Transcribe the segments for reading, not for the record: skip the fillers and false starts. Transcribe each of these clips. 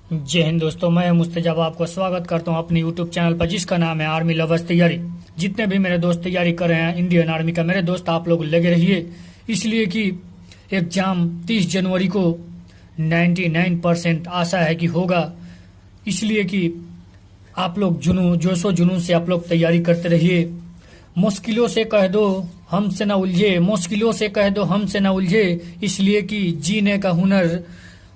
जय हिंद दोस्तों, मैं मुस्तजाब आपको स्वागत करता हूं अपने यूट्यूब चैनल पर जिसका नाम है आर्मी लवर्स तैयारी। जितने भी मेरे दोस्त तैयारी कर रहे हैं इंडियन आर्मी का, मेरे दोस्त आप लोग लगे रहिए, इसलिए कि एग्जाम 30 जनवरी को 99% आशा है कि होगा। इसलिए कि आप लोग जोशो जुनून से आप लोग तैयारी करते रहिए। मुश्किलों से कह दो हमसे ना उलझे, मुश्किलों से कह दो हमसे ना उलझे, इसलिए कि जीने का हुनर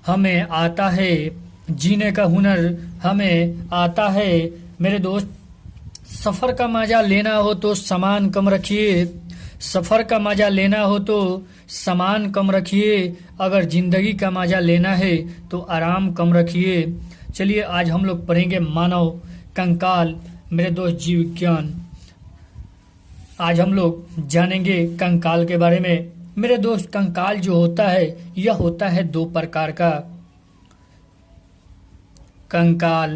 हमें आता है, जीने का हुनर हमें आता है। मेरे दोस्त, सफर का मजा लेना हो तो सामान कम रखिए, सफर का मजा लेना हो तो सामान कम रखिए, अगर जिंदगी का मजा लेना है तो आराम कम रखिए। चलिए आज हम लोग पढ़ेंगे मानव कंकाल, मेरे दोस्त जीव विज्ञान। आज हम लोग जानेंगे कंकाल के बारे में। मेरे दोस्त, कंकाल जो होता है यह होता है दो प्रकार का। कंकाल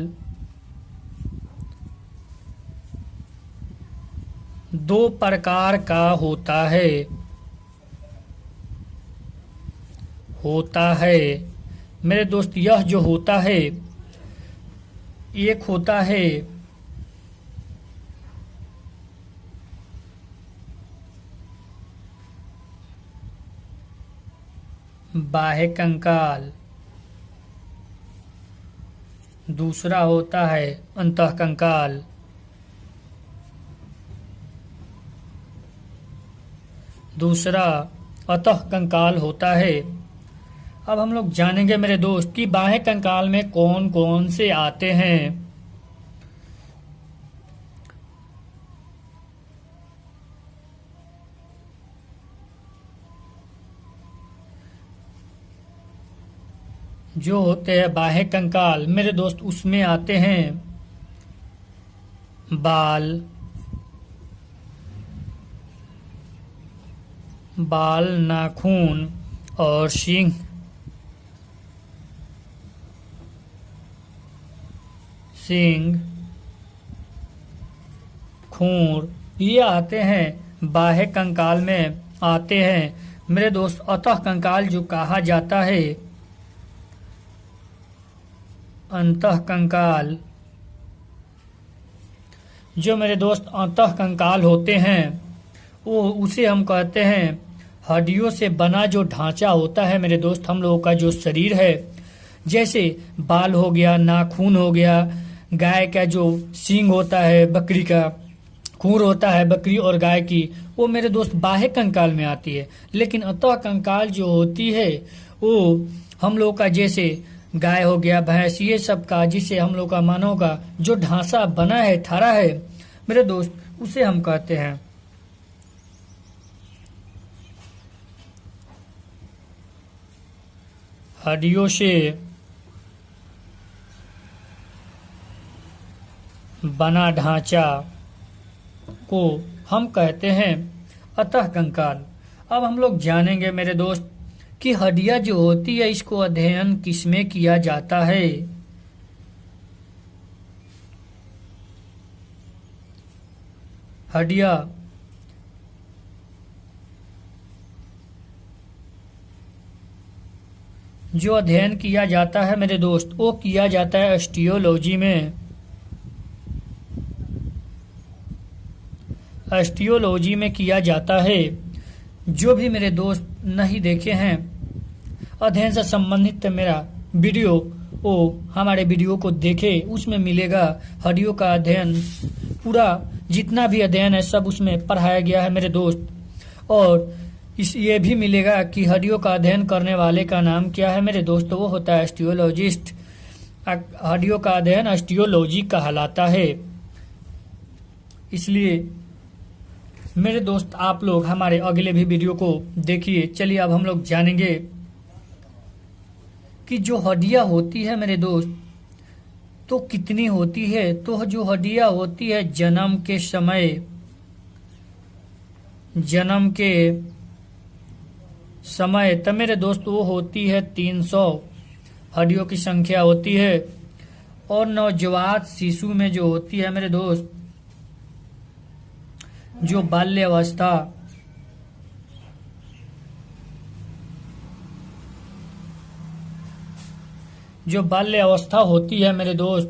दो प्रकार का होता है मेरे दोस्त। यह जो होता है, एक होता है बाह्य कंकाल, दूसरा होता है अंतः कंकाल। दूसरा अतः कंकाल होता है। अब हम लोग जानेंगे मेरे दोस्त कि बाह्य कंकाल में कौन कौन से आते हैं। जो होते हैं बाह्य कंकाल मेरे दोस्त, उसमें आते हैं बाल, नाखून और सींग। खूर ये आते हैं बाह्य कंकाल में आते हैं। मेरे दोस्त, अतः कंकाल जो कहा जाता है, अंतः कंकाल, जो मेरे दोस्त अंतः कंकाल होते हैं वो उसे हम कहते हैं हड्डियों से बना जो ढांचा होता है। मेरे दोस्त, हम लोगों का जो शरीर है, जैसे बाल हो गया, नाखून हो गया, गाय का जो सींग होता है, बकरी का खूर होता है बकरी और गाय की, वो मेरे दोस्त बाह्य कंकाल में आती है। लेकिन अतः कंकाल जो होती है वो हम लोग का, जैसे गाय हो गया, भैंस, ये सब का, जिसे हम लोग का मानव का जो ढांचा बना है, थारा है मेरे दोस्त, उसे हम कहते हैं हड्डियों से बना ढांचा को हम कहते हैं अतः कंकाल। अब हम लोग जानेंगे मेरे दोस्त कि हड्डियां जो होती है, इसको अध्ययन किसमें किया जाता है। हड्डियां जो अध्ययन किया जाता है मेरे दोस्त, वो किया जाता है ऑस्टियोलॉजी में। ऑस्टियोलॉजी में किया जाता है। जो भी मेरे दोस्त नहीं देखे हैं अध्ययन से संबंधित मेरा वीडियो, वो हमारे वीडियो को देखे, उसमें मिलेगा हड्डियों का अध्ययन। पूरा जितना भी अध्ययन है सब उसमें पढ़ाया गया है मेरे दोस्त। और ये भी मिलेगा कि हड्डियों का अध्ययन करने वाले का नाम क्या है मेरे दोस्त, वो होता है ऑस्टियोलॉजिस्ट। हड्डियों का अध्ययन ऑस्टियोलॉजी कहलाता है। इसलिए मेरे दोस्त, आप लोग हमारे अगले भी वीडियो को देखिए। चलिए अब हम लोग जानेंगे कि जो हड्डियां होती है मेरे दोस्त, तो कितनी होती है। तो जो हड्डियां होती है जन्म के समय तो मेरे दोस्त वो होती है 300 हड्डियों की संख्या होती है। और नवजात शिशु में जो होती है मेरे दोस्त, जो बाल्यावस्था, जो बाल्य अवस्था होती है मेरे दोस्त,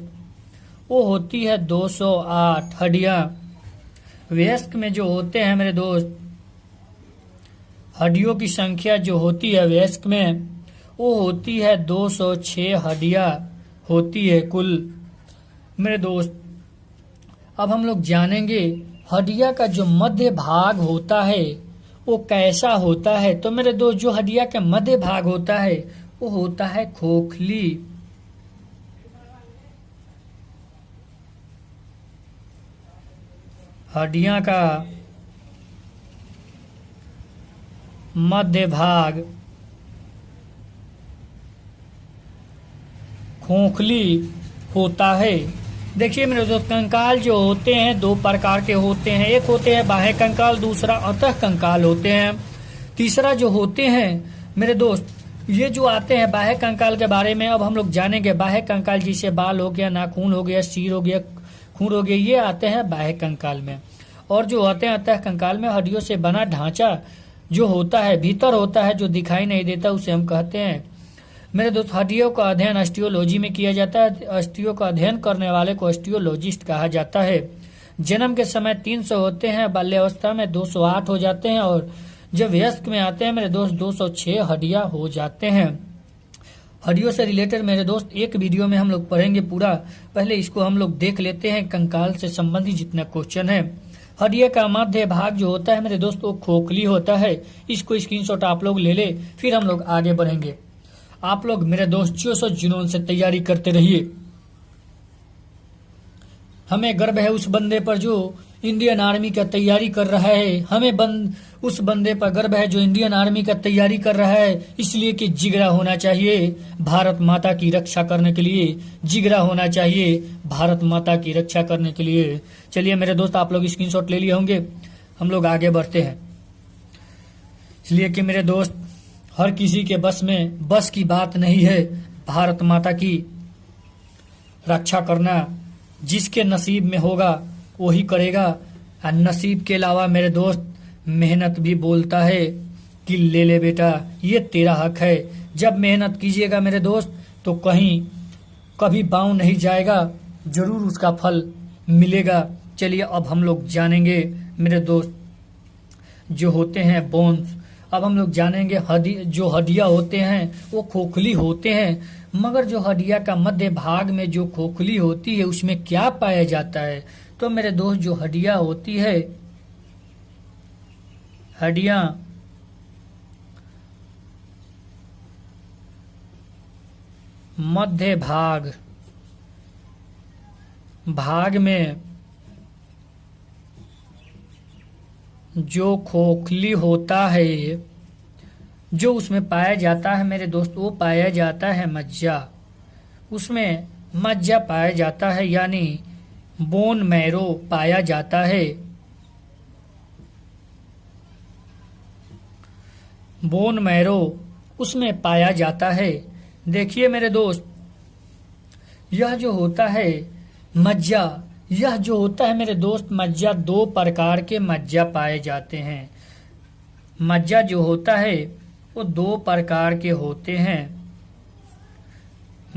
वो होती है 208 हड्डियां। वयस्क में जो होते हैं मेरे दोस्त, हड्डियों की संख्या जो होती है वयस्क में, वो होती है 206 हड्डियां होती है कुल मेरे दोस्त। अब हम लोग जानेंगे हड्डियां का जो मध्य भाग होता है वो कैसा होता है। तो मेरे दोस्त, जो हड्डियां का मध्य भाग होता है वो होता है खोखली। हड्डियां का मध्य भाग खोखली होता है। देखिए मेरे दोस्त, कंकाल जो होते हैं दो प्रकार के होते हैं। एक होते हैं बाह्य कंकाल, दूसरा अंतः कंकाल होते हैं। तीसरा जो होते हैं मेरे दोस्त, ये जो आते हैं बाह्य कंकाल के बारे में अब हम लोग जानेंगे। बाह्य कंकाल जैसे बाल हो गया, नाखून हो गया, सिर हो गया, खून हो गया, ये आते हैं बाह्य कंकाल में। और जो आते हैं अंतः कंकाल में, हड्डियों से बना ढांचा जो होता है, भीतर होता है, जो दिखाई नहीं देता, उसे हम कहते हैं मेरे दोस्त हड्डियों का अध्ययन ऑस्टियोलॉजी में किया जाता है। अस्थियों का अध्ययन करने वाले को ऑस्टियोलॉजिस्ट कहा जाता है। जन्म के समय 300 होते हैं, बाल्यावस्था में 208 हो जाते हैं, और जब वयस्क में आते हैं मेरे दोस्त 206 हड्डियां हो जाते हैं। हड्डियों से रिलेटेड मेरे दोस्त एक वीडियो में हम लोग पढ़ेंगे पूरा। पहले इसको हम लोग देख लेते हैं, कंकाल से संबंधित जितना क्वेश्चन है। हड्डिया का मध्य भाग जो होता है मेरे दोस्त, वो खोखली होता है। इसको स्क्रीनशॉट आप लोग ले ले, फिर हम लोग आगे बढ़ेंगे। आप लोग मेरे दोस्त जुनून से तैयारी करते रहिए। हमें गर्व है उस बंदे पर जो इंडियन आर्मी का तैयारी कर रहा है। हमें उस बंदे पर गर्व है जो इंडियन आर्मी का तैयारी कर रहा है, इसलिए कि जिगरा होना चाहिए भारत माता की रक्षा करने के लिए। जिगरा होना चाहिए भारत माता की रक्षा करने के लिए। चलिए मेरे दोस्त, आप लोग स्क्रीनशॉट ले लिए होंगे, हम लोग आगे बढ़ते हैं। इसलिए कि मेरे दोस्त, हर किसी के बस की बात नहीं है भारत माता की रक्षा करना। जिसके नसीब में होगा वही करेगा। और नसीब के अलावा मेरे दोस्त, मेहनत भी बोलता है कि ले ले बेटा, ये तेरा हक है। जब मेहनत कीजिएगा मेरे दोस्त, तो कहीं कभी बाउं नहीं जाएगा, जरूर उसका फल मिलेगा। चलिए अब हम लोग जानेंगे मेरे दोस्त जो होते हैं बोन्स। अब हम लोग जानेंगे जो हड्डियां होते हैं वो खोखली होते हैं, मगर जो हड्डियां का मध्य भाग में जो खोखली होती है उसमें क्या पाया जाता है। तो मेरे दोस्त, जो हड्डियां होती है, हड्डियां मध्य भाग में जो खोखली होता है, जो उसमें पाया जाता है मेरे दोस्त, वो पाया जाता है मज्जा। उसमें मज्जा पाया जाता है, यानी बोन मैरो पाया जाता है। बोन मैरो उसमें पाया जाता है। देखिए मेरे दोस्त, यह जो होता है मज्जा, यह जो होता है मेरे दोस्त मज्जा, दो प्रकार के मज्जा पाए जाते हैं। मज्जा जो होता है वो दो प्रकार के होते हैं।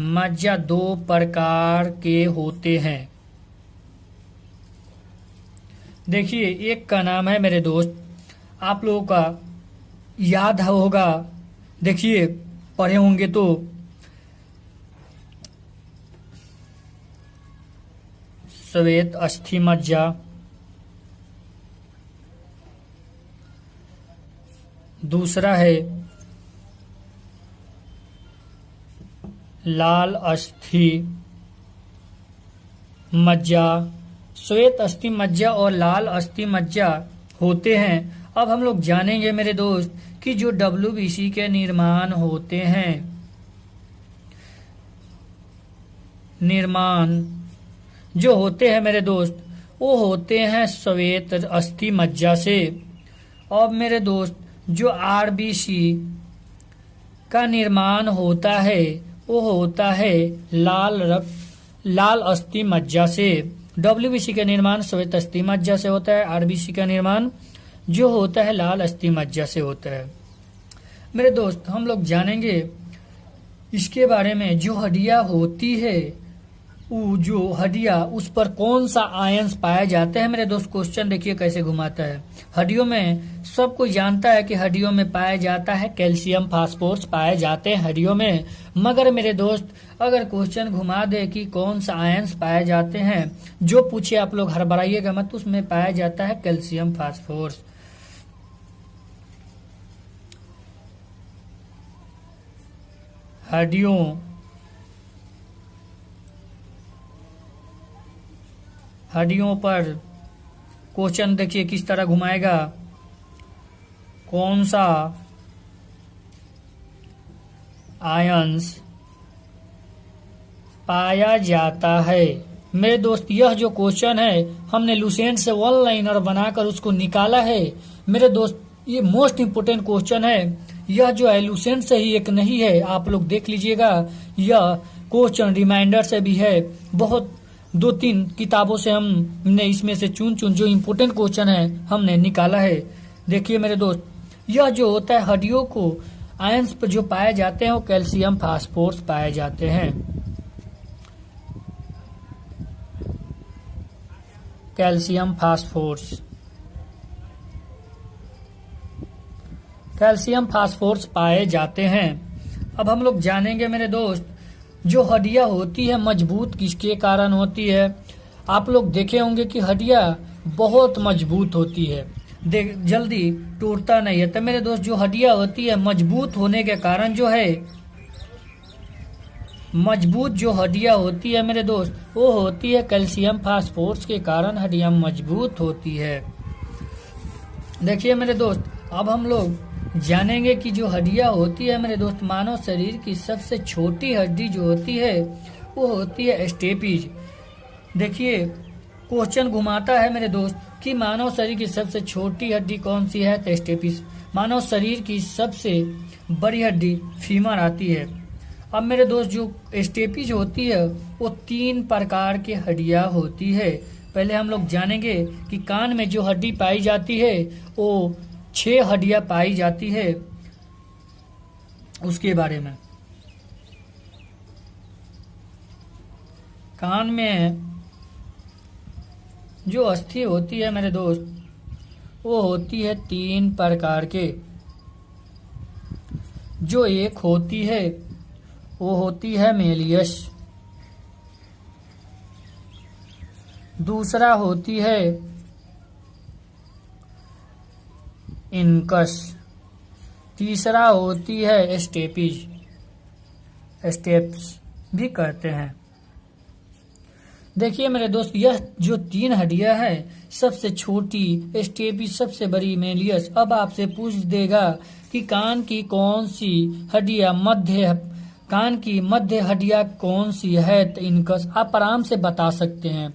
मज्जा दो प्रकार के होते हैं। देखिए, एक का नाम है मेरे दोस्त, आप लोगों का याद होगा, देखिए पढ़े होंगे तो, श्वेत अस्थि मज्जा, दूसरा है लाल अस्थि मज्जा। श्वेत अस्थि मज्जा और लाल अस्थि मज्जा होते हैं। अब हम लोग जानेंगे मेरे दोस्त कि जो WBC के निर्माण होते हैं, निर्माण जो होते हैं मेरे दोस्त, वो होते हैं श्वेत अस्थि मज्जा से। अब मेरे दोस्त, जो RBC का निर्माण होता है वो होता है लाल अस्थि मज्जा से। WBC का निर्माण श्वेत अस्थि मज्जा से होता है, RBC का निर्माण जो होता है लाल अस्थि मज्जा से होता है। मेरे दोस्त, हम लोग जानेंगे इसके बारे में जो हड्डियां होती है वो जो हड्डियां उस पर कौन सा आयंस पाए जाते हैं मेरे दोस्त। क्वेश्चन देखिए कैसे घुमाता है। हड्डियों में सब कोई जानता है कि हड्डियों में पाया जाता है कैल्शियम फास्फोरस पाए जाते हैं हड्डियों में। मगर मेरे दोस्त अगर क्वेश्चन घुमा दे कि कौन सा आयंस पाए जाते हैं, जो पूछे आप लोग हड़बड़ाइएगा मत, उसमें पाया जाता है कैल्शियम फास्फोरस। हड्डियों पर क्वेश्चन देखिए किस तरह घुमाएगा। कौन सा आयंस पाया जाता है। मेरे दोस्त यह जो क्वेश्चन है हमने लुसेंट से वन लाइनर बनाकर उसको निकाला है। मेरे दोस्त ये मोस्ट इम्पोर्टेंट क्वेश्चन है। यह जो है लुसेंट से ही एक नहीं है, आप लोग देख लीजिएगा। यह क्वेश्चन रिमाइंडर से भी है। बहुत 2-3 किताबों से हमने इसमें से चुन जो इम्पोर्टेंट क्वेश्चन है हमने निकाला है। देखिए मेरे दोस्त यह जो होता है हड्डियों को आयंस पर जो पाए जाते हैं वो कैल्शियम फास्फोरस पाए जाते हैं। कैल्शियम फास्फोरस पाए जाते हैं। अब हम लोग जानेंगे मेरे दोस्त जो हड्डियां होती है मजबूत किसके कारण होती है। आप लोग देखे होंगे कि हड्डियां बहुत मजबूत होती है, जल्दी टूटता नहीं है। तो मेरे दोस्त जो हड्डियां होती है मजबूत होने के कारण जो है, मजबूत जो हड्डियां होती है मेरे दोस्त वो होती है कैल्शियम फास्फोरस के कारण हड्डियां मजबूत होती है। देखिए मेरे दोस्त अब हम लोग जानेंगे कि जो हड्डियां होती है मेरे दोस्त मानव शरीर की सबसे छोटी हड्डी जो होती है वो होती है स्टेपीज। देखिए क्वेश्चन घुमाता है मेरे दोस्त कि मानव शरीर की सबसे छोटी हड्डी कौन सी है, तो स्टेपीज। मानव शरीर की सबसे बड़ी हड्डी फीमर आती है। अब मेरे दोस्त जो स्टेपीज होती है वो 3 प्रकार की हड्डियां होती है। पहले हम लोग जानेंगे कि कान में जो हड्डी पाई जाती है वो 6 हड्डियां पाई जाती है, उसके बारे में। कान में जो अस्थि होती है मेरे दोस्त वो होती है 3 प्रकार के। जो एक होती है वो होती है मेलियस, दूसरा होती है इनकस, तीसरा होती है स्टेपीज, स्टेप्स भी कहते हैं। देखिए मेरे दोस्त यह जो 3 हड्डियां हैं, सबसे छोटी स्टेपीज, सबसे बड़ी मेलियस। अब आपसे पूछ देगा कि कान की कौन सी हड्डियां कान की मध्य हड्डियां कौन सी है, तो इनकस। आप आराम से बता सकते हैं,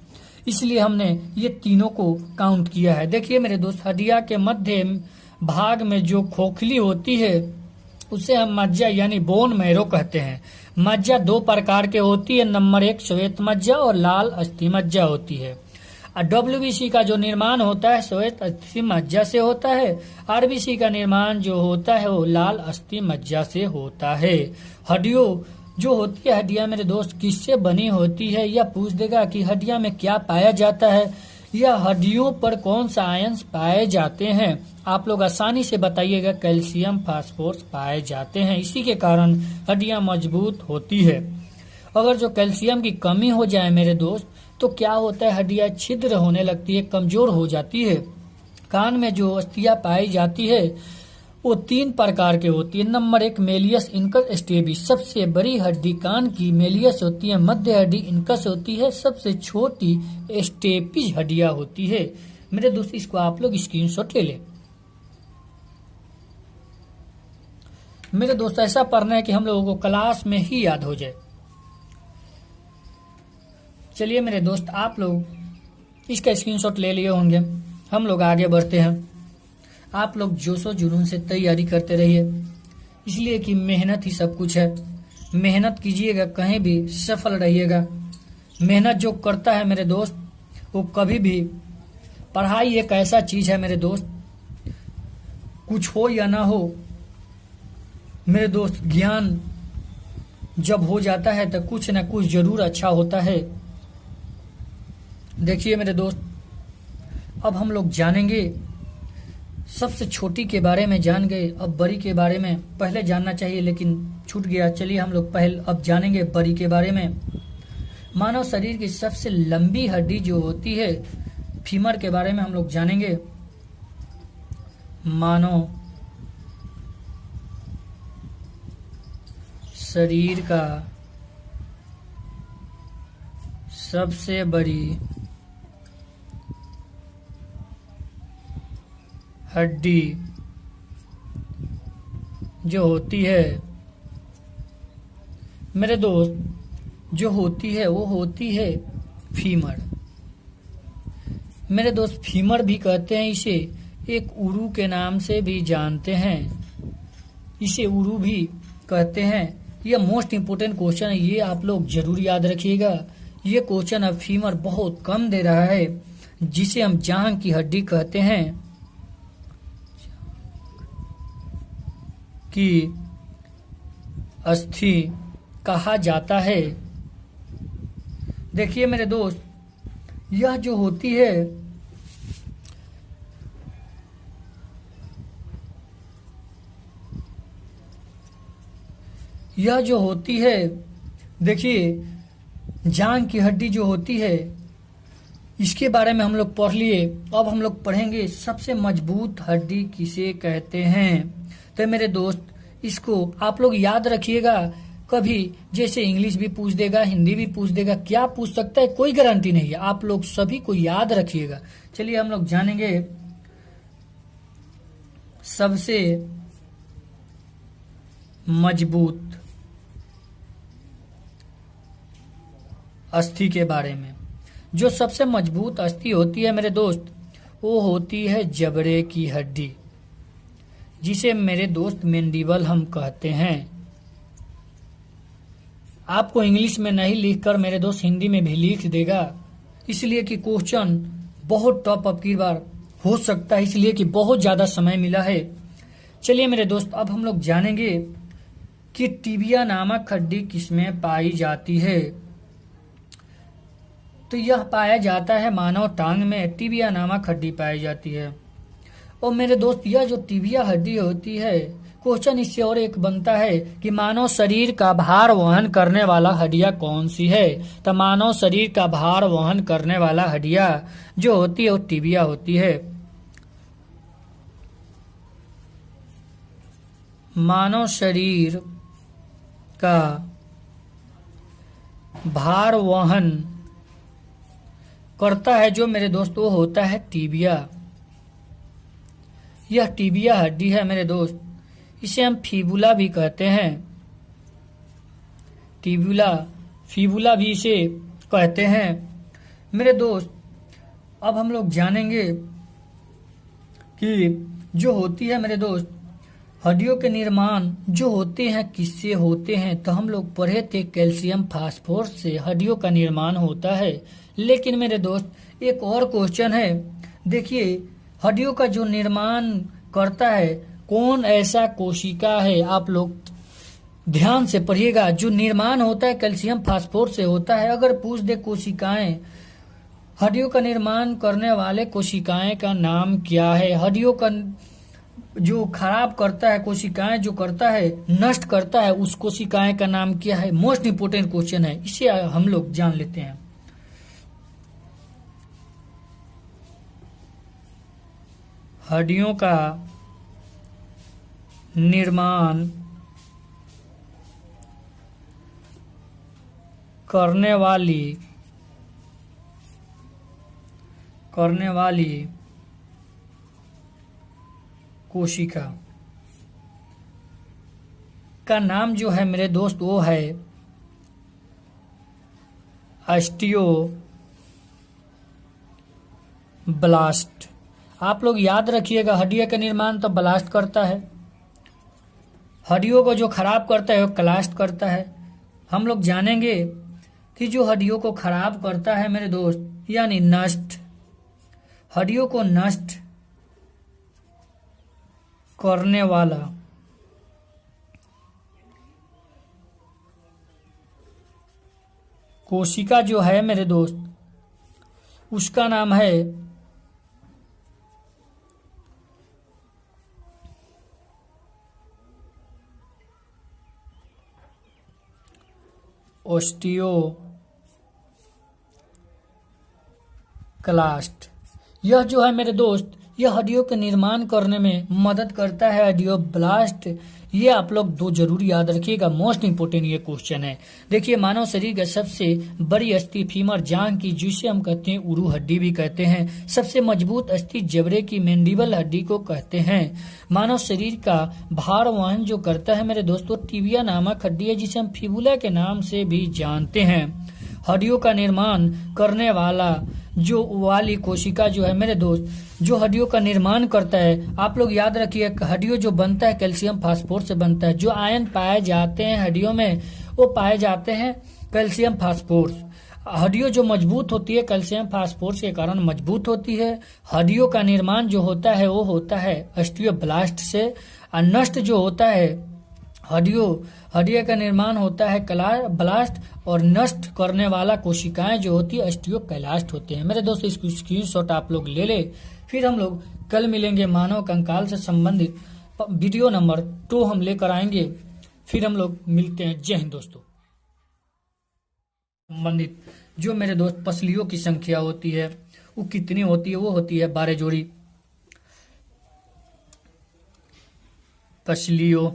इसलिए हमने ये तीनों को काउंट किया है। देखिए मेरे दोस्त हड्डियां के मध्य भाग में जो खोखली होती है उसे हम मज्जा यानी बोन मैरो कहते हैं। मज्जा 2 प्रकार के होती है, नंबर 1 श्वेत मज्जा और लाल अस्थि मज्जा होती है। WBC का जो निर्माण होता है श्वेत अस्थि मज्जा से होता है, RBC का निर्माण जो होता है वो लाल अस्थि मज्जा से होता है। हड्डियों जो होती है हड्डियां मेरे दोस्त किससे बनी होती है, या पूछ देगा कि हड्डियां में क्या पाया जाता है या हड्डियों पर कौन सा आयंस पाए जाते हैं। आप लोग आसानी से बताइएगा कैल्शियम फास्फोरस पाए जाते हैं, इसी के कारण हड्डियां मजबूत होती है। अगर जो कैल्शियम की कमी हो जाए मेरे दोस्त तो क्या होता है, हड्डियां छिद्र होने लगती है, कमजोर हो जाती है। कान में जो अस्थियां पाई जाती है वो 3 प्रकार के होती है। Number 1 malleus, incus, stapes. सबसे बड़ी हड्डी कान की मेलियस होती है, मध्य हड्डी इनकस होती है, सबसे छोटी स्टेपीज हड्डियां होती है। मेरे दोस्त इसको आप लोग स्क्रीनशॉट ले लें। मेरे दोस्त ऐसा पढ़ना है कि हम लोगों को क्लास में ही याद हो जाए। चलिए मेरे दोस्त आप लोग इसका स्क्रीनशॉट ले लिए होंगे, हम लोग आगे बढ़ते हैं। आप लोग जोशो जुनून से तैयारी करते रहिए, इसलिए कि मेहनत ही सब कुछ है। मेहनत कीजिएगा, कहीं भी सफल रहिएगा। मेहनत जो करता है मेरे दोस्त वो कभी भी, पढ़ाई एक ऐसा चीज है मेरे दोस्त, कुछ हो या ना हो मेरे दोस्त, ज्ञान जब हो जाता है तो कुछ न कुछ जरूर अच्छा होता है। देखिए मेरे दोस्त, अब हम लोग जानेंगे, सबसे छोटी के बारे में जान गए, अब बड़ी के बारे में पहले जानना चाहिए लेकिन छूट गया। चलिए हम लोग अब जानेंगे बड़ी के बारे में। मानव शरीर की सबसे लंबी हड्डी जो होती है फीमर के बारे में हम लोग जानेंगे। मानव शरीर का सबसे बड़ी हड्डी जो होती है मेरे दोस्त, जो होती है वो होती है फीमर। मेरे दोस्त, फीमर भी कहते हैं इसे, एक उरू के नाम से भी जानते हैं, इसे उरू भी कहते हैं। यह मोस्ट इम्पोर्टेंट क्वेश्चन है, ये आप लोग जरूर याद रखिएगा। ये क्वेश्चन अब फीमर बहुत कम दे रहा है, जिसे हम जांघ की हड्डी कहते हैं कि अस्थि कहा जाता है। देखिए मेरे दोस्त, यह जो होती है देखिए जांघ की हड्डी जो होती है, इसके बारे में हम लोग पढ़ लिए। अब हम लोग पढ़ेंगे सबसे मजबूत हड्डी किसे कहते हैं। तो मेरे दोस्त, इसको आप लोग याद रखिएगा। कभी जैसे इंग्लिश भी पूछ देगा, हिंदी भी पूछ देगा, क्या पूछ सकता है कोई गारंटी नहीं है, आप लोग सभी को याद रखिएगा। चलिए हम लोग जानेंगे सबसे मजबूत अस्थि के बारे में। जो सबसे मजबूत अस्थि होती है मेरे दोस्त, वो होती है जबड़े की हड्डी, जिसे मेरे दोस्त मैंडिबल हम कहते हैं। आपको इंग्लिश में नहीं लिखकर मेरे दोस्त हिंदी में भी लिख देगा, इसलिए कि क्वेश्चन बहुत टफ अब की बार हो सकता है, इसलिए कि बहुत ज्यादा समय मिला है। चलिए मेरे दोस्त, अब हम लोग जानेंगे कि टिबिया नामक हड्डी किसमें पाई जाती है। तो यह पाया जाता है मानव टांग में, टिबिया नामक हड्डी पाई जाती है। और मेरे दोस्त, यह जो टिबिया हड्डी होती है, क्वेश्चन इससे और एक बनता है कि मानव शरीर का भार वहन करने वाला हड्डियां कौन सी है। तो मानव शरीर का भार वहन करने वाला हड्डियां जो होती है वो टिबिया होती है। मानव शरीर का भार वहन करता है जो मेरे दोस्त, वो होता है टिबिया। यह टिबिया हड्डी है मेरे दोस्त, इसे हम फीबुला भी कहते हैं। फीबुला भी इसे कहते हैं। मेरे दोस्त, अब हम लोग जानेंगे कि जो होती है मेरे दोस्त, हड्डियों के निर्माण जो होते हैं किससे होते हैं। तो हम लोग पढ़े थे कैल्शियम फास्फोरस से हड्डियों का निर्माण होता है। लेकिन मेरे दोस्त, एक और क्वेश्चन है। देखिए, हड्डियों का जो निर्माण करता है कौन ऐसा कोशिका है, आप लोग ध्यान से पढ़िएगा। जो निर्माण होता है कैल्शियम फास्फोरस से होता है। अगर पूछ दे कोशिकाएं, हड्डियों का निर्माण करने वाले कोशिकाएं का नाम क्या है। हड्डियों का जो खराब करता है, कोशिकाएं जो करता है, नष्ट करता है, उस कोशिकाएं का नाम क्या है। मोस्ट इंपोर्टेंट क्वेश्चन है, इसे हम लोग जान लेते हैं। हड्डियों का निर्माण करने वाली कोशिका का नाम जो है मेरे दोस्त, वो है ऑस्टियोब्लास्ट। आप लोग याद रखिएगा, हड्डियों का निर्माण तो ब्लास्ट करता है, हड्डियों को जो खराब करता है वो क्लास्ट करता है। हम लोग जानेंगे कि जो हड्डियों को खराब करता है मेरे दोस्त, यानी नष्ट, हड्डियों को नष्ट करने वाला कोशिका जो है मेरे दोस्त, उसका नाम है ओस्टियोक्लास्ट। यह जो है मेरे दोस्त, यह हड्डियों के निर्माण करने में मदद करता है, हड्डियोब्लास्ट। ये आप लोग दो जरूर याद रखिएगा, मोस्ट इंपोर्टेंट ये क्वेश्चन है। देखिए, मानव शरीर का सबसे बड़ी अस्थि फीमर जांघ की, जिसे हम कहते हैं उरु हड्डी भी कहते हैं। सबसे मजबूत अस्थि जबड़े की, मैंडिबल हड्डी को कहते हैं। मानव शरीर का भार वहन जो करता है मेरे दोस्तों, टिबिया नामक हड्डी है, जिसे हम फिबुला के नाम से भी जानते हैं। हड्डियों का निर्माण करने वाला जो वाली कोशिका जो है मेरे दोस्त, जो हड्डियों का निर्माण करता है, आप लोग याद रखिए, हड्डियों जो बनता है कैल्शियम फास्फोर से बनता है। जो आयन पाए जाते हैं हड्डियों में, वो पाए जाते हैं कैल्शियम फास्फोर। हड्डियों जो मजबूत होती है कैल्शियम फास्फोर के कारण मजबूत होती है। हड्डियों का निर्माण जो होता है वो होता है ऑस्टियोब्लास्ट से, और नष्ट जो होता है हड्डियों का निर्माण होता है ब्लास्ट, और नष्ट करने वाला कोशिकाएं जो होती है ऑस्टियोक्लास्ट होते हैं। मेरे दोस्त, इसको स्क्रीनशॉट आप लोग ले ले। फिर हम लोग कल मिलेंगे, मानव कंकाल से संबंधित वीडियो नंबर 2 हम लेकर आएंगे। फिर हम लोग मिलते हैं। जय हिंद दोस्तों। संबंधित जो मेरे दोस्त पसलियों की संख्या होती है वो कितनी होती है? वो होती है 12 जोड़ी। पसलियों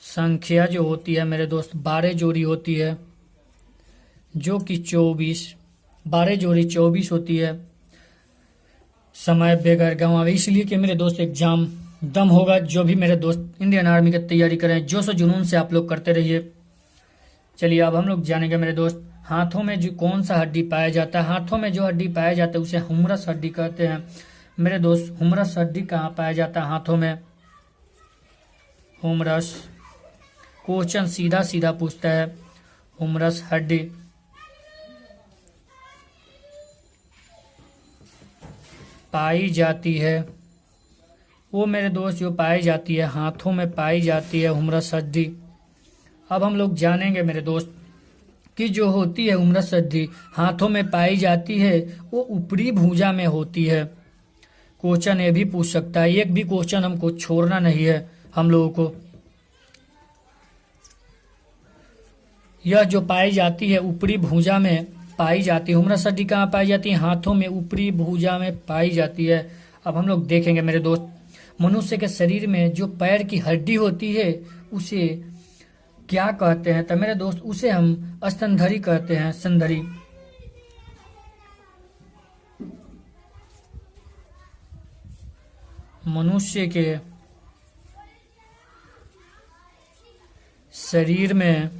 संख्या जो होती है मेरे दोस्त 12 जोड़ी होती है, जो कि 12 जोड़ी 24 होती है। समय बेगर गंवावे, इसलिए कि मेरे दोस्त एग्जाम दम होगा। जो भी मेरे दोस्त इंडियन आर्मी की तैयारी करें, जोश जुनून से आप लोग करते रहिए। चलिए अब हम लोग जानेंगे मेरे दोस्त, हाथों में जो कौन सा हड्डी पाया जाता है। हाथों में जो हड्डी पाया जाता है उसे हुमरस हड्डी कहते हैं। मेरे दोस्त, हुमरस हड्डी कहाँ पाया जाता है? हाथों में। हुमरस क्वेश्चन सीधा सीधा पूछता है, हुमरस हड्डी पाई जाती है, वो मेरे दोस्त जो पाई जाती है हाथों में पाई जाती है हुमरस हड्डी। अब हम लोग जानेंगे मेरे दोस्त कि जो होती है हुमरस हड्डी हाथों में पाई जाती है, वो ऊपरी भुजा में होती है। क्वेश्चन ये भी पूछ सकता है, एक भी क्वेश्चन हमको छोड़ना नहीं है हम लोगों को। यह जो पाई जाती है ऊपरी भुजा में पाई जाती है। हुमरस हड्डी कहाँ पाई जाती है? हाथों में, ऊपरी भुजा में पाई जाती है। अब हम लोग देखेंगे मेरे दोस्त, मनुष्य के शरीर में जो पैर की हड्डी होती है उसे क्या कहते हैं? तो मेरे दोस्त, उसे हम स्तनधरी कहते हैं, स्तनधरी। मनुष्य के शरीर में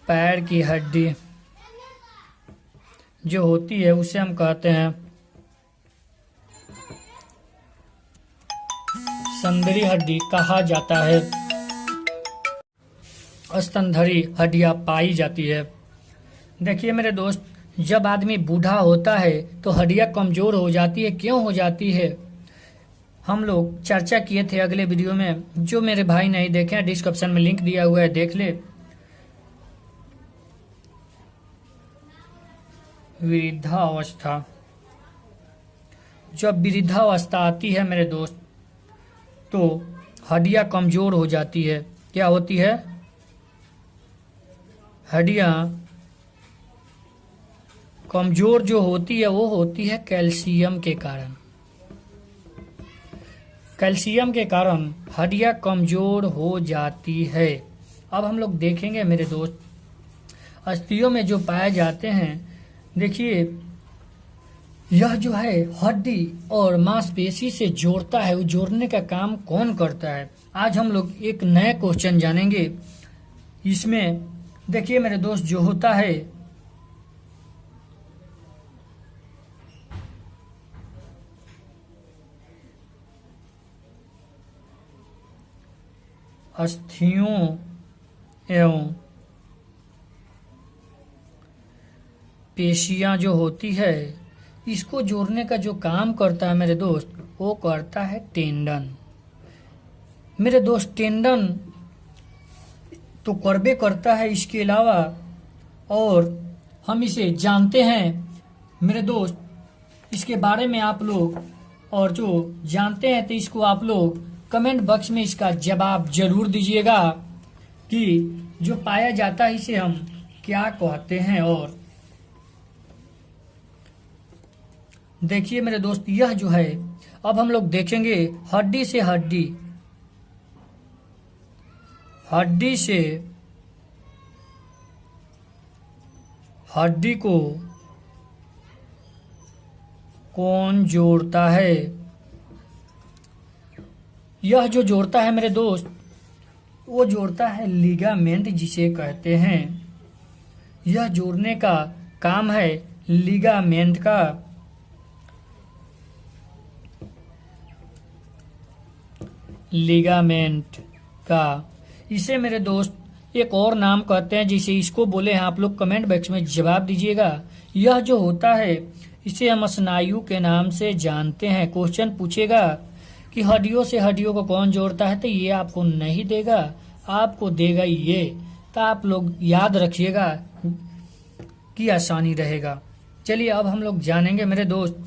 पैर की हड्डी जो होती है उसे हम कहते हैं स्तनधरी हड्डी कहा जाता है। स्तनधरी हड्डियां पाई जाती है। देखिए मेरे दोस्त, जब आदमी बूढ़ा होता है तो हड्डियां कमजोर हो जाती है। क्यों हो जाती है? हम लोग चर्चा किए थे अगले वीडियो में। जो मेरे भाई नहीं देखे, डिस्क्रिप्शन में लिंक दिया हुआ है, देख ले। वृद्धावस्था, जब वृद्धावस्था आती है मेरे दोस्त तो हड्डियां कमजोर हो जाती है। क्या होती है? हड्डियां कमजोर जो होती है वो होती है कैल्शियम के कारण। कैल्शियम के कारण हड्डियां कमजोर हो जाती है। अब हम लोग देखेंगे मेरे दोस्त, अस्थियों में जो पाए जाते हैं, देखिए यह जो है हड्डी और मांसपेशी से जोड़ता है। वो जोड़ने का काम कौन करता है? आज हम लोग एक नया क्वेश्चन जानेंगे। इसमें देखिए मेरे दोस्त, जो होता है अस्थियों एवं पेशियां जो होती है, इसको जोड़ने का जो काम करता है मेरे दोस्त, वो करता है टेंडन। मेरे दोस्त टेंडन तो करबे करता है, इसके अलावा और हम इसे जानते हैं मेरे दोस्त। इसके बारे में आप लोग और जो जानते हैं तो इसको आप लोग कमेंट बॉक्स में इसका जवाब जरूर दीजिएगा कि जो पाया जाता है इसे हम क्या कहते हैं। और देखिए मेरे दोस्त, यह जो है अब हम लोग देखेंगे हड्डी से हड्डी, हड्डी से हड्डी को कौन जोड़ता है। यह जो जोड़ता है मेरे दोस्त, वो जोड़ता है लिगामेंट जिसे कहते हैं। यह जोड़ने का काम है लिगामेंट का। लिगामेंट का इसे मेरे दोस्त एक और नाम कहते हैं, जिसे इसको बोले हैं आप लोग कमेंट बॉक्स में जवाब दीजिएगा। यह जो होता है इसे हम स्नायु के नाम से जानते हैं। क्वेश्चन पूछेगा कि हड्डियों से हड्डियों को कौन जोड़ता है, तो ये आपको नहीं देगा, आपको देगा ये। तो आप लोग याद रखिएगा कि आसानी रहेगा। चलिए अब हम लोग जानेंगे मेरे दोस्त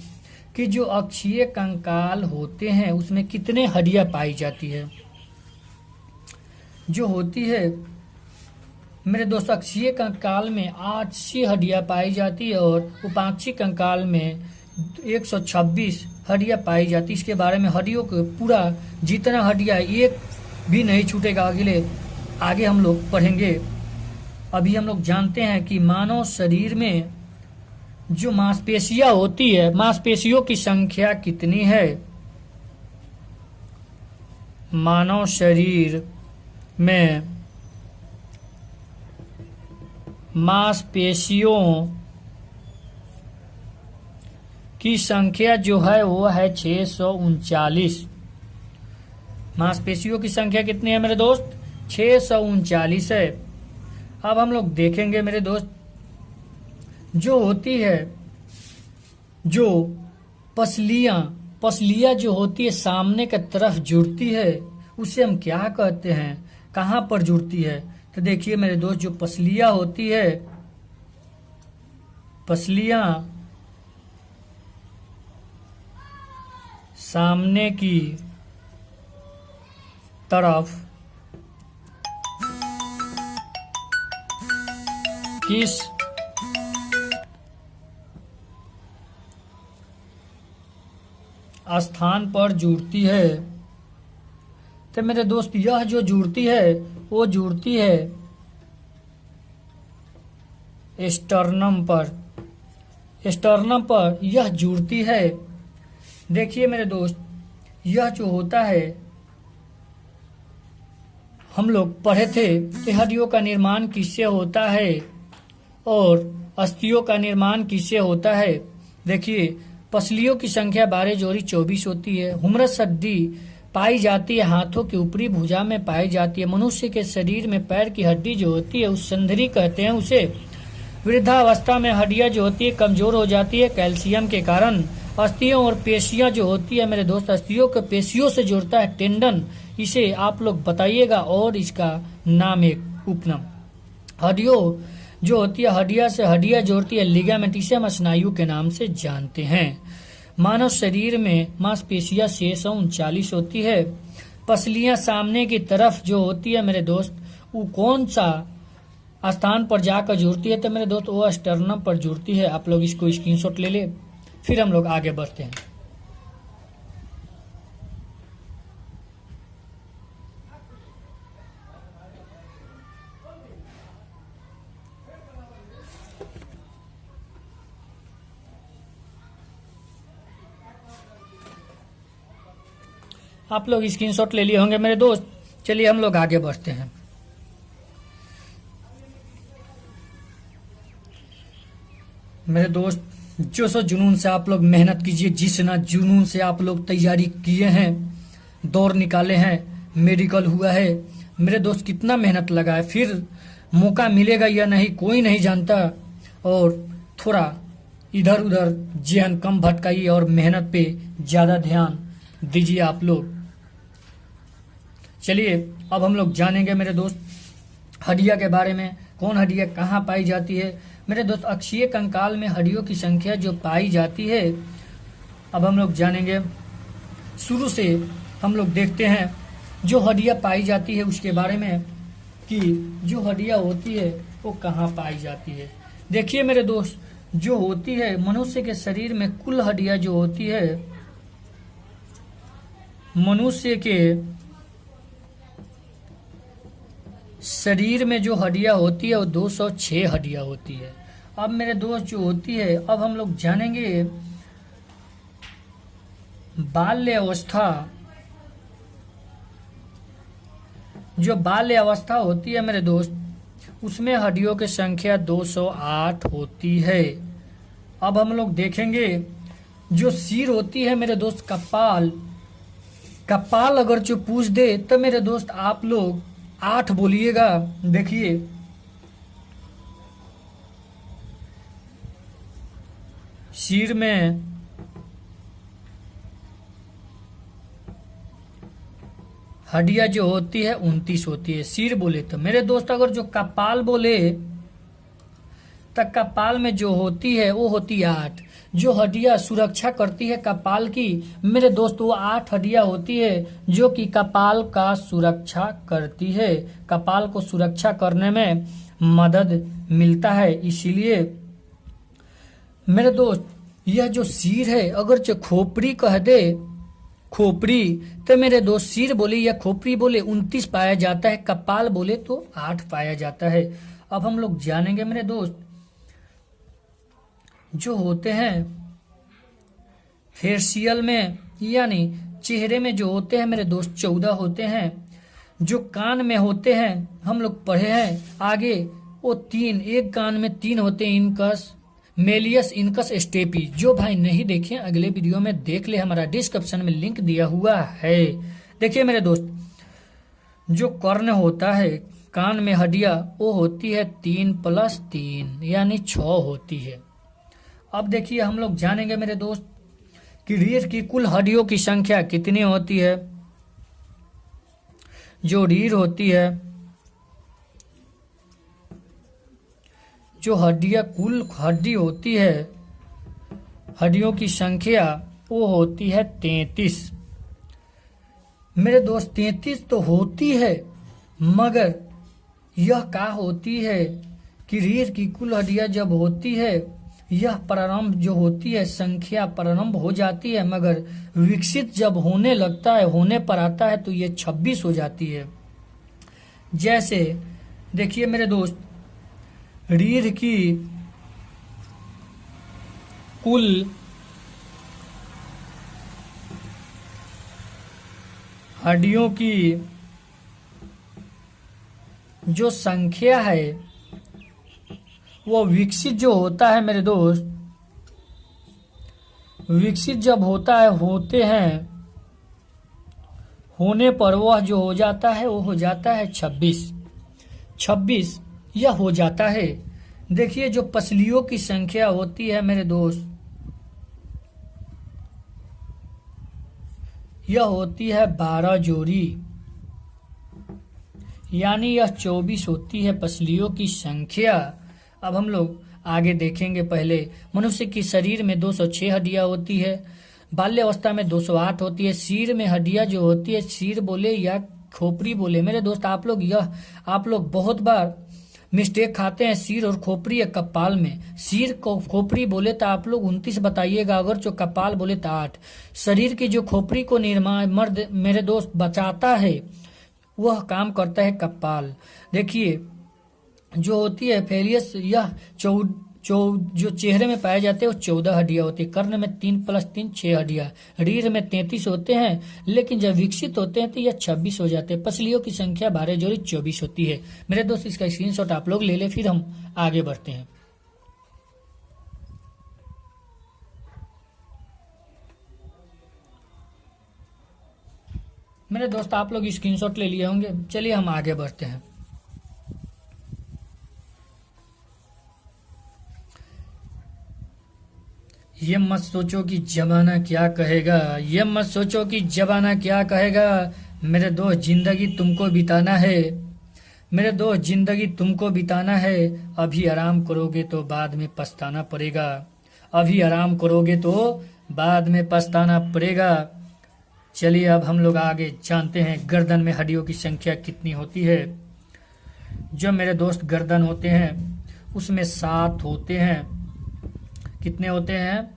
कि जो अक्षीय कंकाल होते हैं उसमें कितने हड्डियां पाई जाती है। जो होती है मेरे दोस्त अक्षीय कंकाल में 80 हड्डियां पाई जाती है और उपाक्षीय कंकाल में 126 हड्डियां पाई जाती है। इसके बारे में हड्डियों को पूरा जितना हड्डियां एक भी नहीं छूटेगा, आगे हम लोग पढ़ेंगे। अभी हम लोग जानते हैं कि मानव शरीर में जो मांसपेशियां होती है, मांसपेशियों की संख्या कितनी है। मानव शरीर में मांसपेशियों की संख्या जो है वो है 639। मांसपेशियों की संख्या कितनी है मेरे दोस्त? 639 है। अब हम लोग देखेंगे मेरे दोस्त, जो होती है जो पसलियां जो होती है सामने की तरफ जुड़ती है, उसे हम क्या कहते हैं, कहाँ पर जुड़ती है। तो देखिए मेरे दोस्त, जो पसलियां होती है, पसलियां सामने की तरफ किस स्थान पर जुड़ती है। तो मेरे दोस्त यह जो जुड़ती है वो जुड़ती है स्टर्नम पर। स्टर्नम पर यह जुड़ती है। देखिए मेरे दोस्त, यह जो होता है हम लोग पढ़े थे कि हड्डियों का निर्माण किससे होता है और अस्थियों का निर्माण किससे होता है। देखिए पसलियों की संख्या 12 जोड़ी 24 होती है। हुमरस हड्डी पाई जाती है हाथों की ऊपरी भुजा में पाई जाती है। मनुष्य के शरीर में पैर की हड्डी जो होती है उस संधिरी कहते हैं उसे। वृद्धावस्था में हड्डियां जो होती है कमजोर हो जाती है कैल्शियम के कारण। अस्थियों और पेशियां जो होती है मेरे दोस्त, अस्थियों के पेशियों से जुड़ता है टेंडन। इसे आप लोग बताइएगा और इसका नाम एक उपनाम। हड्डियों जो होती है हड्डियां से हड्डियां जोड़ती है लिगामेंट, इसे हम स्नायु के नाम से जानते हैं। मानव शरीर में मांसपेशियां 639 होती है। पसलियां सामने की तरफ जो होती है मेरे दोस्त, वो कौन सा स्थान पर जाकर जुड़ती है। तो मेरे दोस्त वो स्टर्नम पर जुड़ती है। आप लोग इसको स्क्रीनशॉट ले ले, फिर हम लोग आगे बढ़ते हैं। आप लोग स्क्रीनशॉट ले लिए होंगे मेरे दोस्त। चलिए हम लोग आगे बढ़ते हैं। मेरे दोस्त, जो जुनून से आप लोग मेहनत कीजिए, जिस ना जुनून से आप लोग तैयारी किए हैं, दौर निकाले हैं, मेडिकल हुआ है, मेरे दोस्त कितना मेहनत लगा है, फिर मौका मिलेगा या नहीं कोई नहीं जानता। और थोड़ा इधर उधर ध्यान कम भटकाइए और मेहनत पे ज्यादा ध्यान दीजिए आप लोग। चलिए अब हम लोग जानेंगे मेरे दोस्त हड्डियां के बारे में। कौन हड्डियां कहाँ पाई जाती है मेरे दोस्त? अक्षीय कंकाल में हड्डियों की संख्या जो पाई जाती है, अब हम लोग जानेंगे। शुरू से हम लोग देखते हैं जो हड्डियां पाई जाती है उसके बारे में, कि जो हड्डियां होती है वो कहाँ पाई जाती है। देखिए मेरे दोस्त, जो होती है मनुष्य के शरीर में कुल हड्डियां जो होती है, मनुष्य के शरीर में जो हड्डियां होती है वो 206 हड्डियां होती है। अब मेरे दोस्त जो होती है, अब हम लोग जानेंगे बाल्य अवस्था। जो बाल्य अवस्था होती है मेरे दोस्त, उसमें हड्डियों की संख्या 208 होती है। अब हम लोग देखेंगे जो सिर होती है मेरे दोस्त, कपाल। कपाल अगर जो पूछ दे तो मेरे दोस्त आप लोग 8 बोलिएगा। देखिए सिर में हड्डियां जो होती है 29 होती है। सिर बोले तो मेरे दोस्त, अगर जो कपाल बोले तो कपाल में जो होती है वो होती है 8। जो हड्डियां सुरक्षा करती है कपाल की मेरे दोस्त, वो 8 हड्डियां होती है जो कि कपाल का सुरक्षा करती है। कपाल को सुरक्षा करने में मदद मिलता है। इसीलिए मेरे दोस्त, यह जो सिर है, अगर जो खोपड़ी कह दे, खोपड़ी, तो मेरे दोस्त सिर बोले या खोपड़ी बोले 29 पाया जाता है, कपाल बोले तो 8 पाया जाता है। अब हम लोग जानेंगे मेरे दोस्त, जो होते हैं फेशियल में यानी चेहरे में जो होते हैं मेरे दोस्त 14 होते हैं। जो कान में होते हैं हम लोग पढ़े हैं आगे, वो 3, एक कान में 3 होते हैं, इनकस, मेलियस, इनकस, स्टेपी। जो भाई नहीं देखे अगले वीडियो में देख ले, हमारा डिस्क्रिप्शन में लिंक दिया हुआ है। देखिए मेरे दोस्त, जो कर्ण होता है कान में हड्डियां, वो होती है 3 + 3 यानी 6 होती है। अब देखिए हम लोग जानेंगे मेरे दोस्त कि रीढ़ की कुल हड्डियों की संख्या कितनी होती है। जो रीढ़ होती है, जो हड्डियां कुल हड्डी होती है, हड्डियों की संख्या वो होती है 33। मेरे दोस्त 33 तो होती है, मगर यह क्या होती है कि रीढ़ की कुल हड्डियां जब होती है, यह प्रारंभ जो होती है संख्या प्रारंभ हो जाती है, मगर विकसित जब होने लगता है, होने पर आता है तो ये 26 हो जाती है। जैसे देखिए मेरे दोस्त, रीढ़ की कुल हड्डियों की जो संख्या है, वो विकसित जो होता है मेरे दोस्त, विकसित जब होता है, होते हैं, होने पर वह जो हो जाता है वो हो जाता है 26 यह हो जाता है। देखिए जो पसलियों की संख्या होती है मेरे दोस्त, यह होती है 12 जोड़ी, यानी यह 24 होती है पसलियों की संख्या। अब हम लोग आगे देखेंगे। पहले मनुष्य की शरीर में 206 हड्डियां होती है, बाल्य अवस्था में 208 होती है। सिर में हड्डियां जो होती है, सिर बोले या खोपड़ी बोले मेरे दोस्त, आप लोग बहुत बार मिस्टेक खाते हैं, सिर और खोपड़ी या कपाल में। सिर को खोपड़ी बोले तो आप लोग 29 बताइएगा, अगर जो कपाल बोले तो 8। शरीर की जो खोपड़ी को निर्माण मर्द मेरे दोस्त बचाता है, वह काम करता है कपाल। देखिए जो होती है फेलियस, यह जो चेहरे में पाए जाते हैं वो 14 हड्डियां होती है। कर्ण में 3 + 3 6 हड्डियां, रीढ़ में 33 होते हैं, लेकिन जब विकसित होते हैं तो यह 26 हो जाते हैं। पसलियों की संख्या 12 जोड़ी 24 होती है। मेरे दोस्त इसका स्क्रीनशॉट आप लोग ले ले, फिर हम आगे बढ़ते हैं। मेरे दोस्त आप लोग स्क्रीनशॉट ले लिए होंगे, चलिए हम आगे बढ़ते हैं। ये मत सोचो कि जमाना क्या कहेगा, ये मत सोचो कि जमाना क्या कहेगा। मेरे दोस्त जिंदगी तुमको बिताना है, मेरे दोस्त जिंदगी तुमको बिताना है। अभी आराम करोगे तो बाद में पछताना पड़ेगा, अभी आराम करोगे तो बाद में पछताना पड़ेगा। चलिए अब हम लोग आगे जानते हैं गर्दन में हड्डियों की संख्या कितनी होती है। जो मेरे दोस्त गर्दन होते हैं उसमें 7 होते हैं। कितने होते हैं?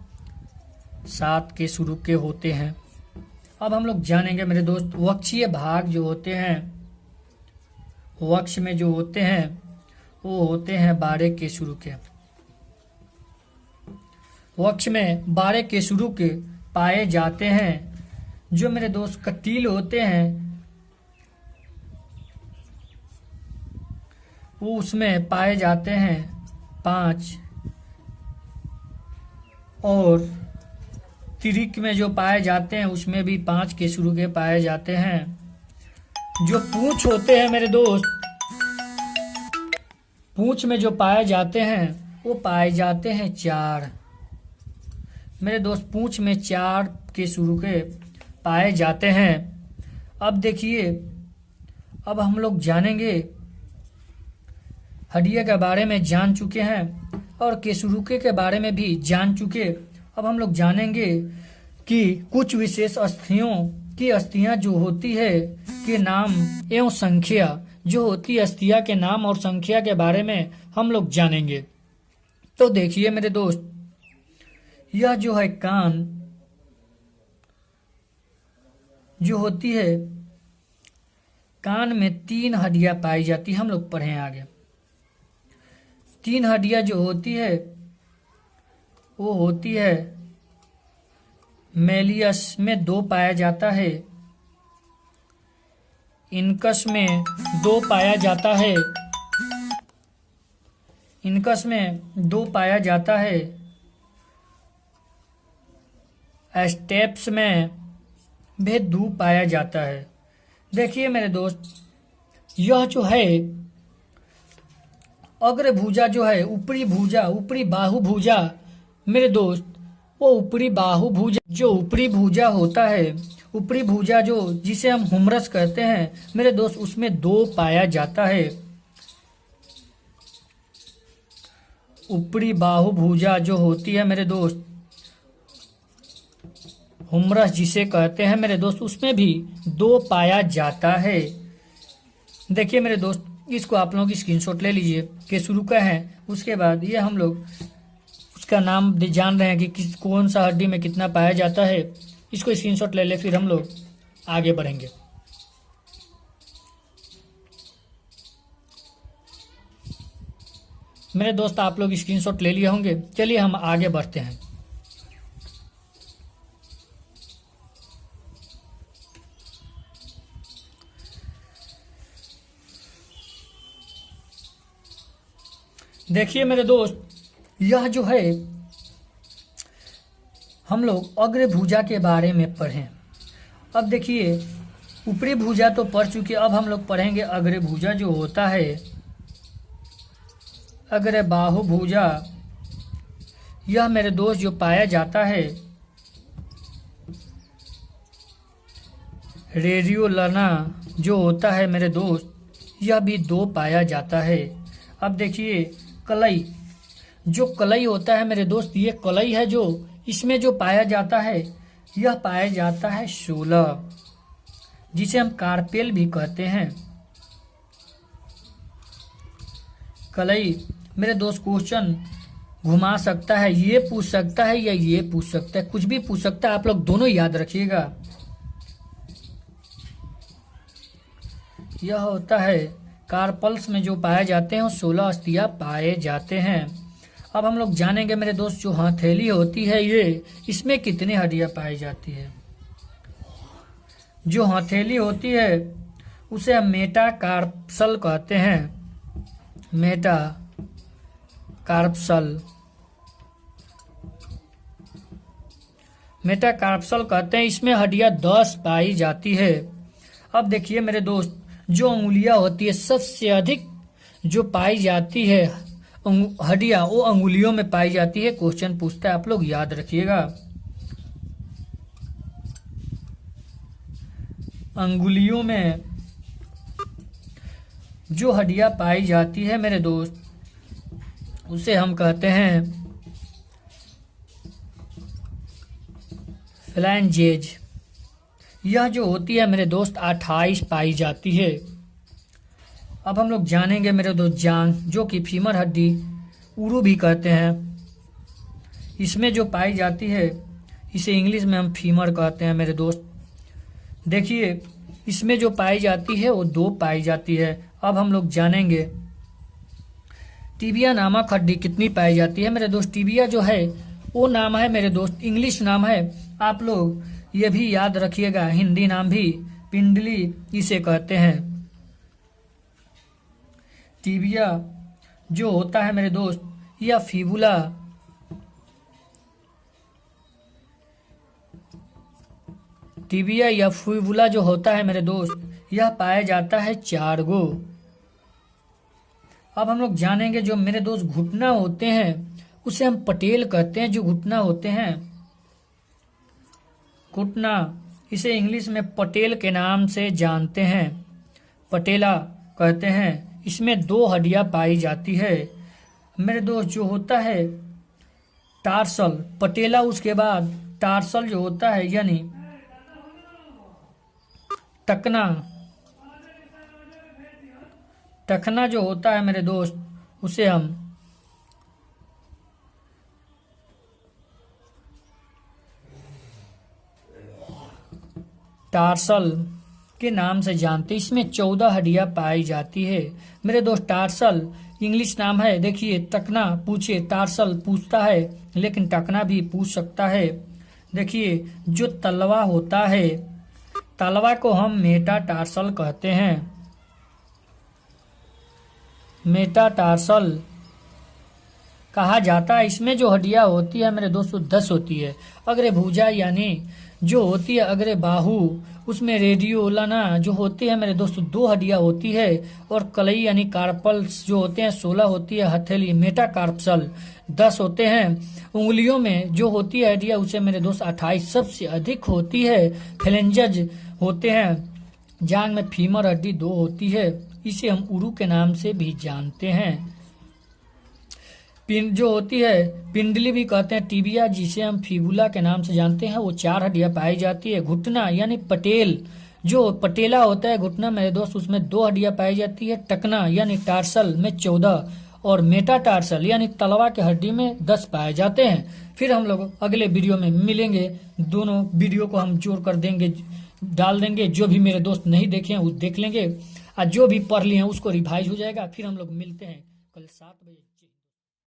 7 के शुरू के होते हैं। अब हम लोग जानेंगे मेरे दोस्त वक्षीय भाग जो होते हैं, वक्ष में जो होते हैं वो होते हैं 12 के शुरू के। वक्ष में 12 के शुरू के पाए जाते हैं। जो मेरे दोस्त कटील होते हैं वो उसमें पाए जाते हैं 5, और तिरिक में जो पाए जाते हैं उसमें भी 5 के शुरू के पाए जाते हैं। जो पूंछ होते हैं मेरे दोस्त, पूंछ में जो पाए जाते हैं वो पाए जाते हैं 4। मेरे दोस्त पूंछ में 4 के शुरू के पाए जाते हैं। अब देखिए, अब हम लोग जानेंगे हड्डियों के बारे में जान चुके हैं और केसुरुके के बारे में भी जान चुके। अब हम लोग जानेंगे कि कुछ विशेष अस्थियों की अस्थियां जो होती है के नाम एवं संख्या, जो होती है अस्थिया के नाम और संख्या के बारे में हम लोग जानेंगे। तो देखिए मेरे दोस्त, यह जो है कान जो होती है, कान में 3 हड्डियां पाई जाती है। हम लोग पढ़ें आगे। 3 हड्डियां जो होती है वो होती है मेलियस में 2 पाया जाता है, इनकस में 2 पाया जाता है, इनकस में 2 पाया जाता है, स्टेप्स में भी 2 पाया जाता है। देखिए मेरे दोस्त, यह जो है अग्र भुजा जो है, ऊपरी भुजा, ऊपरी बाहु भुजा मेरे दोस्त, वो ऊपरी बाहु भुजा, जो ऊपरी भुजा होता है, ऊपरी भुजा जो जिसे हम हुमरस कहते हैं मेरे दोस्त, उसमें 2 पाया जाता है। ऊपरी बाहु भुजा जो होती है मेरे दोस्त, हुमरस जिसे कहते हैं मेरे दोस्त, उसमें भी 2 पाया जाता है। देखिए मेरे दोस्त, इसको आप लोग स्क्रीनशॉट ले लीजिए कि शुरू का है। उसके बाद ये हम लोग उसका नाम जान रहे हैं कि किस कौन सा हड्डी में कितना पाया जाता है। इसको स्क्रीनशॉट ले ले, फिर हम लोग आगे बढ़ेंगे। मेरे दोस्त आप लोग स्क्रीनशॉट ले लिए होंगे। चलिए हम आगे बढ़ते हैं। देखिए मेरे दोस्त, यह जो है हम लोग अग्र भुजा के बारे में पढ़ें। अब देखिए, ऊपरी भुजा तो पढ़ चुके, अब हम लोग पढ़ेंगे अग्र भुजा जो होता है, अग्र बाहु भुजा। यह मेरे दोस्त जो पाया जाता है रेडियोलाना जो होता है मेरे दोस्त, यह भी 2 पाया जाता है। अब देखिए कलई, जो कलई होता है मेरे दोस्त, ये कलई है जो इसमें जो पाया जाता है, यह पाया जाता है 16, जिसे हम कार्पेल भी कहते हैं। कलई मेरे दोस्त क्वेश्चन घुमा सकता है, ये पूछ सकता है या ये पूछ सकता है, कुछ भी पूछ सकता है। आप लोग दोनों याद रखिएगा। यह होता है कार्पल्स में जो पाए जाते हैं वो 16 अस्थियां पाए जाते हैं। अब हम लोग जानेंगे मेरे दोस्त, जो हथेली होती है ये, इसमें कितनी हड्डियां पाई जाती है। जो हथेली होती है उसे हम मेटाकार्पसल कहते हैं, मेटाकार्पसल, मेटाकार्पसल कहते हैं। इसमें हड्डियां 10 पाई जाती है। अब देखिए मेरे दोस्त, जो अंगुलियां होती है, सबसे अधिक जो पाई जाती है हड्डियां, वो अंगुलियों में पाई जाती है। क्वेश्चन पूछता है, आप लोग याद रखिएगा। अंगुलियों में जो हड्डियां पाई जाती है मेरे दोस्त, उसे हम कहते हैं फ्लैंजेज। यह जो होती है मेरे दोस्त 28 पाई जाती है। अब हम लोग जानेंगे मेरे दोस्त जांघ, जो कि फीमर हड्डी उरू भी कहते हैं। इसमें जो पाई जाती है इसे इंग्लिश में हम फीमर कहते हैं मेरे दोस्त। देखिए, इसमें जो पाई जाती है वो 2 पाई जाती है। अब हम लोग जानेंगे टिबिया नामक हड्डी कितनी पाई जाती है मेरे दोस्त। टिबिया जो है वो नाम है मेरे दोस्त, इंग्लिश नाम है। आप लोग ये भी याद रखिएगा, हिंदी नाम भी पिंडली इसे कहते हैं। टिबिया जो होता है मेरे दोस्त, या फिबुला, टिबिया या फिबुला जो होता है मेरे दोस्त, यह पाया जाता है 4 गो। अब हम लोग जानेंगे जो मेरे दोस्त घुटना होते हैं उसे हम पटेल कहते हैं। जो घुटना होते हैं, घुटना, इसे इंग्लिश में पटेल के नाम से जानते हैं, पटेला कहते हैं। इसमें 2 हड्डियां पाई जाती है मेरे दोस्त। जो होता है टार्सल, पटेला, उसके बाद टार्सल जो होता है यानी टकना, टखना जो होता है मेरे दोस्त, उसे हम टार्सल के नाम से जानते हैं। इसमें 14 हड्डियां पाई जाती है मेरे दोस्त। टार्सल इंग्लिश नाम है। देखिए, टकना पूछे, टार्सल पूछता है, लेकिन टकना भी पूछ सकता है। देखिए, जो तलवा होता है, तलवा को हम मेटाटार्सल कहते हैं। मेटाटार्सल कहा जाता है। इसमें जो हड्डियां होती है मेरे दोस्तों 10 होती है। अग्रे भुजा यानी जो होती है अग्रे बाहु, उसमें रेडियोलाना जो होती है मेरे दोस्तों 2 हड्डियां होती है। और कलई यानी कार्पल्स जो होते हैं 16 होती है। हथेली मेटाकार्पसल 10 होते हैं। उंगलियों में जो होती है हड्डियां उसे मेरे दोस्त 28 सबसे अधिक होती है। फ्लेंजज होते हैं। जांघ में फीमर हड्डी 2 होती है। इसे हम उरू के नाम से भी जानते हैं। पिंड जो होती है पिंडली भी कहते हैं। टिबिया जिसे हम फिबुला के नाम से जानते हैं, वो 4 हड्डियां पाई जाती है। घुटना यानी पटेल, जो पटेला होता है घुटना मेरे दोस्त, उसमें 2 हड्डियां पाई जाती है। टकना यानी टार्सल में 14 और मेटाटार्सल यानी तलवा के हड्डी में 10 पाए जाते हैं। फिर हम लोग अगले वीडियो में मिलेंगे। दोनों वीडियो को हम जोड़ कर देंगे, डाल देंगे। जो भी मेरे दोस्त नहीं देखे हैं वो देख लेंगे, और जो भी पढ़ लिए हैं उसको रिवाइज हो जाएगा। फिर हम लोग मिलते हैं कल 7 बजे।